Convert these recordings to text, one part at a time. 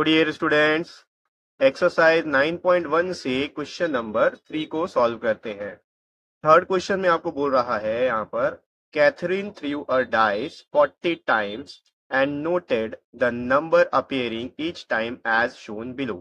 Dear students, exercise 9.1 से question number 3 को solve करते हैं। थर्ड क्वेश्चन में आपको बोल रहा है यहाँ पर Catherine threw a dice 40 times and noted the number appearing each time as shown below.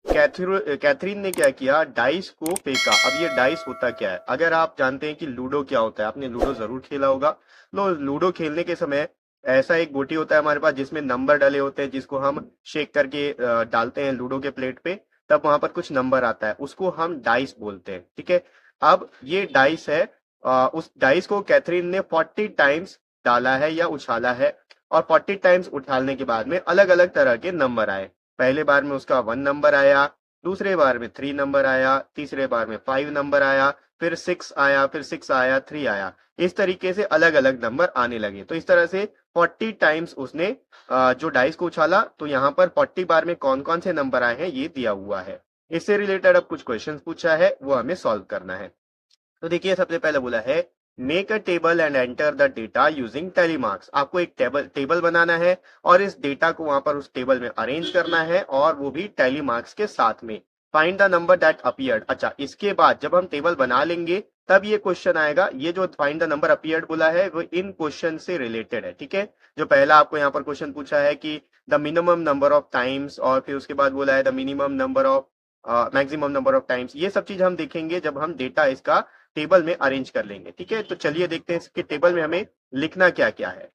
Catherine ने क्या किया, डाइस को फेंका। अब ये डाइस होता क्या है? अगर आप जानते हैं कि लूडो क्या होता है, आपने लूडो जरूर खेला होगा। तो लूडो खेलने के समय ऐसा एक गोटी होता है हमारे पास जिसमें नंबर डले होते हैं, जिसको हम शेक करके डालते हैं लूडो के प्लेट पे, तब वहां पर कुछ नंबर आता है, उसको हम डाइस बोलते हैं। ठीक है, अब ये डाइस है। उस डाइस को कैथरीन ने 40 टाइम्स डाला है या उछाला है, और 40 टाइम्स उछालने के बाद में अलग अलग तरह के नंबर आए। पहले बार में उसका 1 नंबर आया, दूसरे बार में 3 नंबर आया, तीसरे बार में 5 नंबर आया, फिर 6 आया, फिर 6 आया, 3 आया। इस तरीके से अलग अलग नंबर आने लगे। तो इस तरह से 40 टाइम्स उसने जो डाइस को उछाला, तो यहाँ पर 40 बार में कौन कौन से नंबर आए हैं ये दिया हुआ है। इससे रिलेटेड अब कुछ क्वेश्चंस पूछा है, वो हमें सॉल्व करना है। तो देखिए, सबसे पहले बोला है make a table and enter the data using telemarks. आपको एक टेबल बनाना है और इस डेटा को वहां पर उस टेबल में अरेंज करना है, और वो भी टेलीमार्क्स के साथ में। Find the number that appeared. अच्छा, इसके बाद जब हम टेबल बना लेंगे तब ये क्वेश्चन आएगा। ये जो फाइंड द नंबर अपीयर्ड बोला है वो इन क्वेश्चन से रिलेटेड है। ठीक है, जो पहला आपको यहाँ पर क्वेश्चन पूछा है कि the minimum number of times, और फिर उसके बाद बोला है the minimum number of maximum number of times. ये सब चीज हम देखेंगे जब हम डेटा इसका टेबल में अरेंज कर लेंगे। ठीक है, तो चलिए देखते हैं इसके टेबल में हमें लिखना क्या क्या है।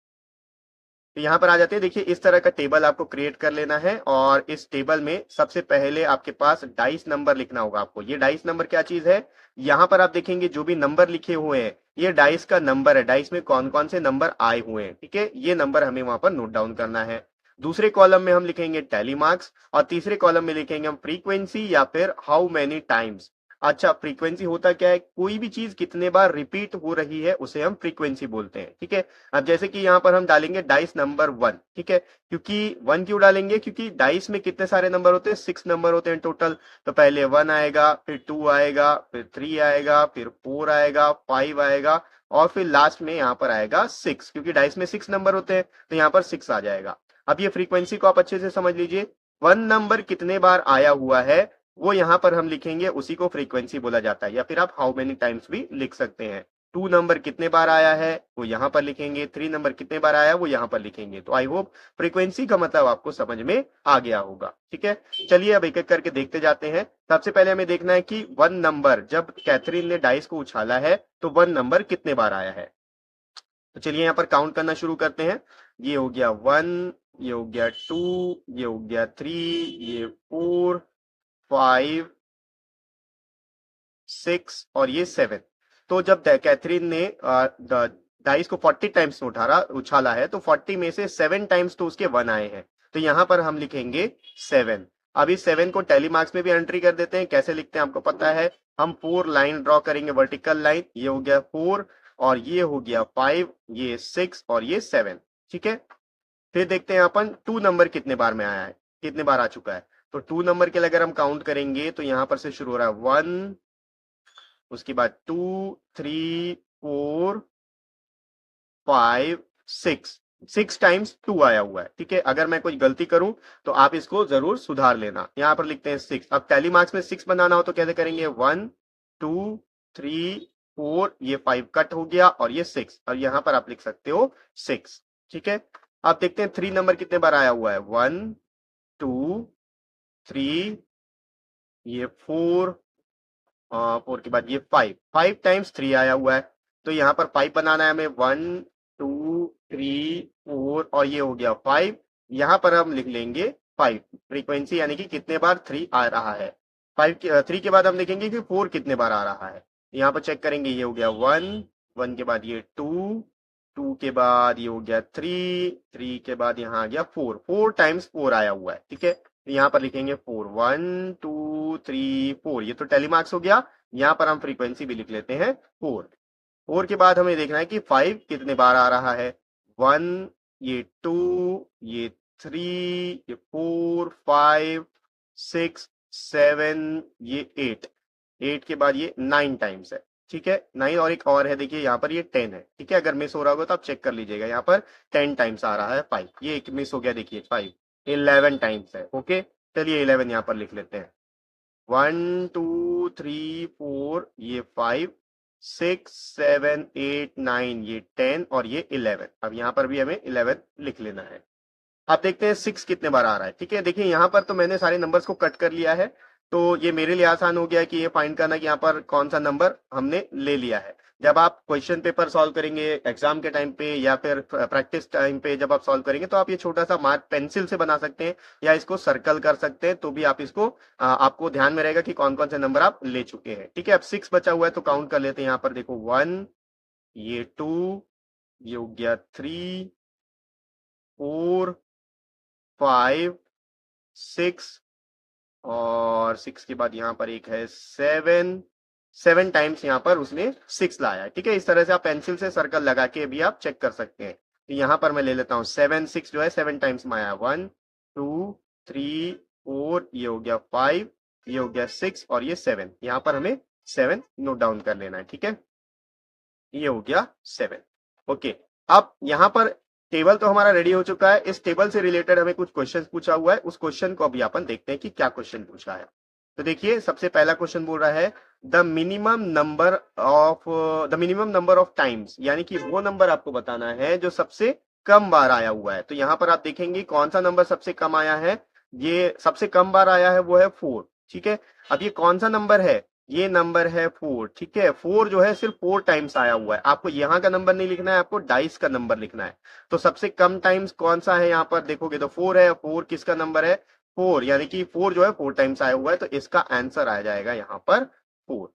तो यहाँ पर आ जाते हैं। देखिए, इस तरह का टेबल आपको क्रिएट कर लेना है, और इस टेबल में सबसे पहले आपके पास डाइस नंबर लिखना होगा आपको। ये डाइस नंबर क्या चीज है? यहाँ पर आप देखेंगे जो भी नंबर लिखे हुए हैं ये डाइस का नंबर है, डाइस में कौन कौन से नंबर आए हुए हैं। ठीक है, ये नंबर हमें वहां पर नोट डाउन करना है। दूसरे कॉलम में हम लिखेंगे टैली मार्क्स, और तीसरे कॉलम में लिखेंगे हम फ्रीक्वेंसी या फिर हाउ मेनी टाइम्स। अच्छा, फ्रीक्वेंसी होता क्या है? कोई भी चीज कितने बार रिपीट हो रही है उसे हम फ्रीक्वेंसी बोलते हैं। ठीक है, अब जैसे कि यहाँ पर हम डालेंगे डाइस नंबर 1। ठीक है, क्योंकि 1 क्यों डालेंगे? क्योंकि डाइस में कितने सारे नंबर होते हैं? 6 नंबर होते हैं टोटल। तो पहले 1 आएगा, फिर 2 आएगा, फिर 3 आएगा, फिर 4 आएगा, 5 आएगा, और फिर लास्ट में यहाँ पर आएगा 6। क्योंकि डाइस में 6 नंबर होते हैं तो यहाँ पर 6 आ जाएगा। अब ये फ्रीक्वेंसी को आप अच्छे से समझ लीजिए। 1 नंबर कितने बार आया हुआ है वो यहाँ पर हम लिखेंगे, उसी को फ्रीक्वेंसी बोला जाता है। या फिर आप हाउ मेनी टाइम्स भी लिख सकते हैं। 2 नंबर कितने बार आया है वो यहाँ पर लिखेंगे, 3 नंबर कितने बार आया है वो यहाँ पर लिखेंगे। तो आई होप फ्रीक्वेंसी का मतलब आपको समझ में आ गया होगा। ठीक है, चलिए अब एक एक करके देखते जाते हैं। सबसे पहले हमें देखना है कि 1 नंबर जब कैथरीन ने डाइस को उछाला है तो 1 नंबर कितने बार आया है। तो चलिए यहाँ पर काउंट करना शुरू करते हैं। ये हो गया 1, ये हो गया 2, ये हो गया 3, ये 4, 5, 6 और ये 7। तो जब कैथरीन ने डाइस को 40 टाइम्स उछाला है तो 40 में से 7 टाइम्स तो उसके 1 आए हैं। तो यहाँ पर हम लिखेंगे 7। अब इस 7 को टैली मार्क्स में भी एंट्री कर देते हैं। कैसे लिखते हैं आपको पता है। हम 4 लाइन ड्रॉ करेंगे, वर्टिकल लाइन। ये हो गया 4, और ये हो गया 5, ये 6 और ये 7। ठीक है, फिर देखते हैं अपन 2 नंबर कितने बार में आया है, कितने बार आ चुका है। तो 2 नंबर के लिए अगर हम काउंट करेंगे तो यहाँ पर से शुरू हो रहा है 1, उसके बाद 2, 3, 4, 5, 6। 6 टाइम्स 2 आया हुआ है। ठीक है, अगर मैं कुछ गलती करूं तो आप इसको जरूर सुधार लेना। यहां पर लिखते हैं 6। अब टैली मार्क्स में 6 बनाना हो तो कैसे करेंगे? 1, 2, 3, 4, ये 5 कट हो गया, और ये 6, और यहां पर आप लिख सकते हो 6। ठीक है, अब देखते हैं 3 नंबर कितने बार आया हुआ है। 1, 2, 3, ये 4, 4 के बाद ये 5 टाइम्स 3 आया हुआ है। तो यहाँ पर 5 बनाना है हमें। 1, 2, 3, 4, और ये हो गया 5। यहाँ पर हम लिख लेंगे 5 फ्रीक्वेंसी, यानी कि कितने बार 3 आ रहा है। 3 के बाद हम देखेंगे कि 4 कितने बार आ रहा है। यहाँ पर चेक करेंगे। ये हो गया 1, 1 के बाद ये 2, 2 के बाद ये हो गया 3, 3 के बाद यहाँ आ गया 4। 4 टाइम्स 4 आया हुआ है। ठीक है, तो यहाँ पर लिखेंगे 4। 1, 2, 3, 4, ये तो टेलीमार्क्स हो गया। यहाँ पर हम फ्रीक्वेंसी भी लिख लेते हैं 4। 4 के बाद हमें देखना है कि 5 कितने बार आ रहा है। 1, ये 2, ये 3, ये 4, 5, 6, 7, ये 8। 8 के बाद ये 9 टाइम्स है। ठीक है, 9 और एक और है, देखिए यहाँ पर ये 10 है। ठीक है, अगर मिस हो रहा होगा तो आप चेक कर लीजिएगा। यहाँ पर 10 टाइम्स आ रहा है 5। ये एक मिस हो गया, देखिए 5। 11 टाइम्स है। ओके, चलिए 11 यहाँ पर लिख लेते हैं। 1 2 3 4, ये 5 6 7 8 9, ये 10 और ये 11। अब यहाँ पर भी हमें 11 लिख लेना है। आप देखते हैं 6 कितने बार आ रहा है। ठीक है, देखिए यहाँ पर तो मैंने सारे नंबर्स को कट कर लिया है, तो ये मेरे लिए आसान हो गया कि ये फाइंड करना कि यहाँ पर कौन सा नंबर हमने ले लिया है। जब आप क्वेश्चन पेपर सॉल्व करेंगे एग्जाम के टाइम पे या फिर प्रैक्टिस टाइम पे जब आप सॉल्व करेंगे, तो आप ये छोटा सा मार्क पेंसिल से बना सकते हैं या इसको सर्कल कर सकते हैं, तो भी आप इसको आपको ध्यान में रहेगा कि कौन कौन से नंबर आप ले चुके हैं। ठीक है, अब 6 बचा हुआ है तो काउंट कर लेते हैं। यहाँ पर देखो 1, ये 2, ये हो गया 3 4 5 6 और 6 के बाद यहाँ पर एक है 7 टाइम्स यहाँ पर उसने 6 लाया है। ठीक है, इस तरह से आप पेंसिल से सर्कल लगा के भी आप चेक कर सकते हैं। तो यहाँ पर मैं ले लेता हूँ 7 6 जो है 7 टाइम्स में आया। 1 2 3 4, ये हो गया 5, ये हो गया 6 और ये 7। यहाँ पर हमें 7 नोट डाउन कर लेना है। ठीक है, ये हो गया 7। ओके, अब यहाँ पर टेबल तो हमारा रेडी हो चुका है। इस टेबल से रिलेटेड हमें कुछ क्वेश्चन पूछा हुआ है, उस क्वेश्चन को अभी अपन देखते हैं कि क्या क्वेश्चन पूछा है। तो देखिए, सबसे पहला क्वेश्चन बोल रहा है the minimum number of times, यानी कि वो नंबर आपको बताना है जो सबसे कम बार आया हुआ है। तो यहाँ पर आप देखेंगे कौन सा नंबर सबसे कम आया है। ये सबसे कम बार आया है वो है 4। ठीक है, अब ये कौन सा नंबर है, ये नंबर है 4। ठीक है, 4 जो है सिर्फ 4 टाइम्स आया हुआ है। आपको यहाँ का नंबर नहीं लिखना है, आपको डाइस का नंबर लिखना है। तो सबसे कम टाइम्स कौन सा है, यहाँ पर देखोगे तो 4 है। 4 किसका नंबर है, 4, यानी कि 4 जो है 4 टाइम्स आया हुआ है, तो इसका आंसर आ जाएगा यहाँ पर 4।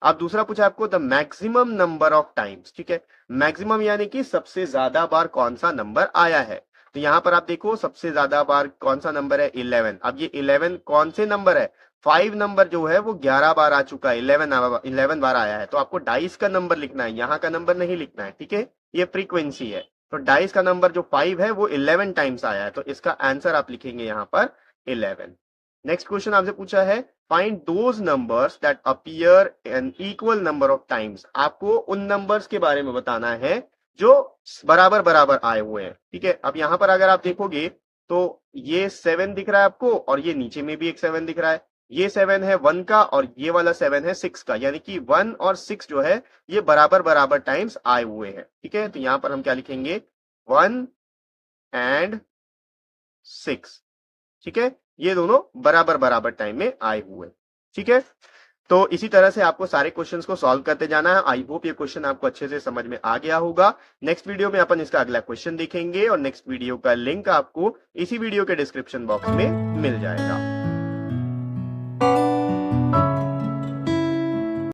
अब दूसरा पूछा आपको the maximum number of times. ठीक है, मैक्सिमम यानी कि सबसे ज्यादा बार कौन सा नंबर आया है। तो यहाँ पर आप देखो सबसे ज्यादा बार कौन सा नंबर है, 11। अब ये 11 कौन से नंबर है, 5 नंबर जो है वो 11 बार आ चुका है, 11 बार आया है। तो आपको डाइस का नंबर लिखना है, यहाँ का नंबर नहीं लिखना है। ठीक है, ये फ्रीक्वेंसी है। तो डाइस का नंबर जो 5 है वो 11 टाइम्स आया है, तो इसका आंसर आप लिखेंगे यहाँ पर 11। नेक्स्ट क्वेश्चन आपसे पूछा है find those numbers that appear an equal number of times. आपको उन नंबर्स के बारे में बताना है जो बराबर बराबर आए हुए हैं। ठीक है, अब यहां पर अगर आप देखोगे तो ये 7 दिख रहा है आपको और ये नीचे में भी एक 7 दिख रहा है। ये 7 है 1 का और ये वाला 7 है 6 का, यानी कि 1 और 6 जो है ये बराबर बराबर टाइम्स आए हुए हैं। ठीक है, तो यहां पर हम क्या लिखेंगे, 1 एंड 6। ठीक है, ये दोनों बराबर बराबर टाइम में आए हुए। ठीक है, तो इसी तरह से आपको सारे क्वेश्चंस को सॉल्व करते जाना है। आई होप ये क्वेश्चन आपको अच्छे से समझ में आ गया होगा। नेक्स्ट वीडियो में अपन इसका अगला क्वेश्चन देखेंगे और नेक्स्ट वीडियो का लिंक आपको इसी वीडियो के डिस्क्रिप्शन बॉक्स में मिल जाएगा।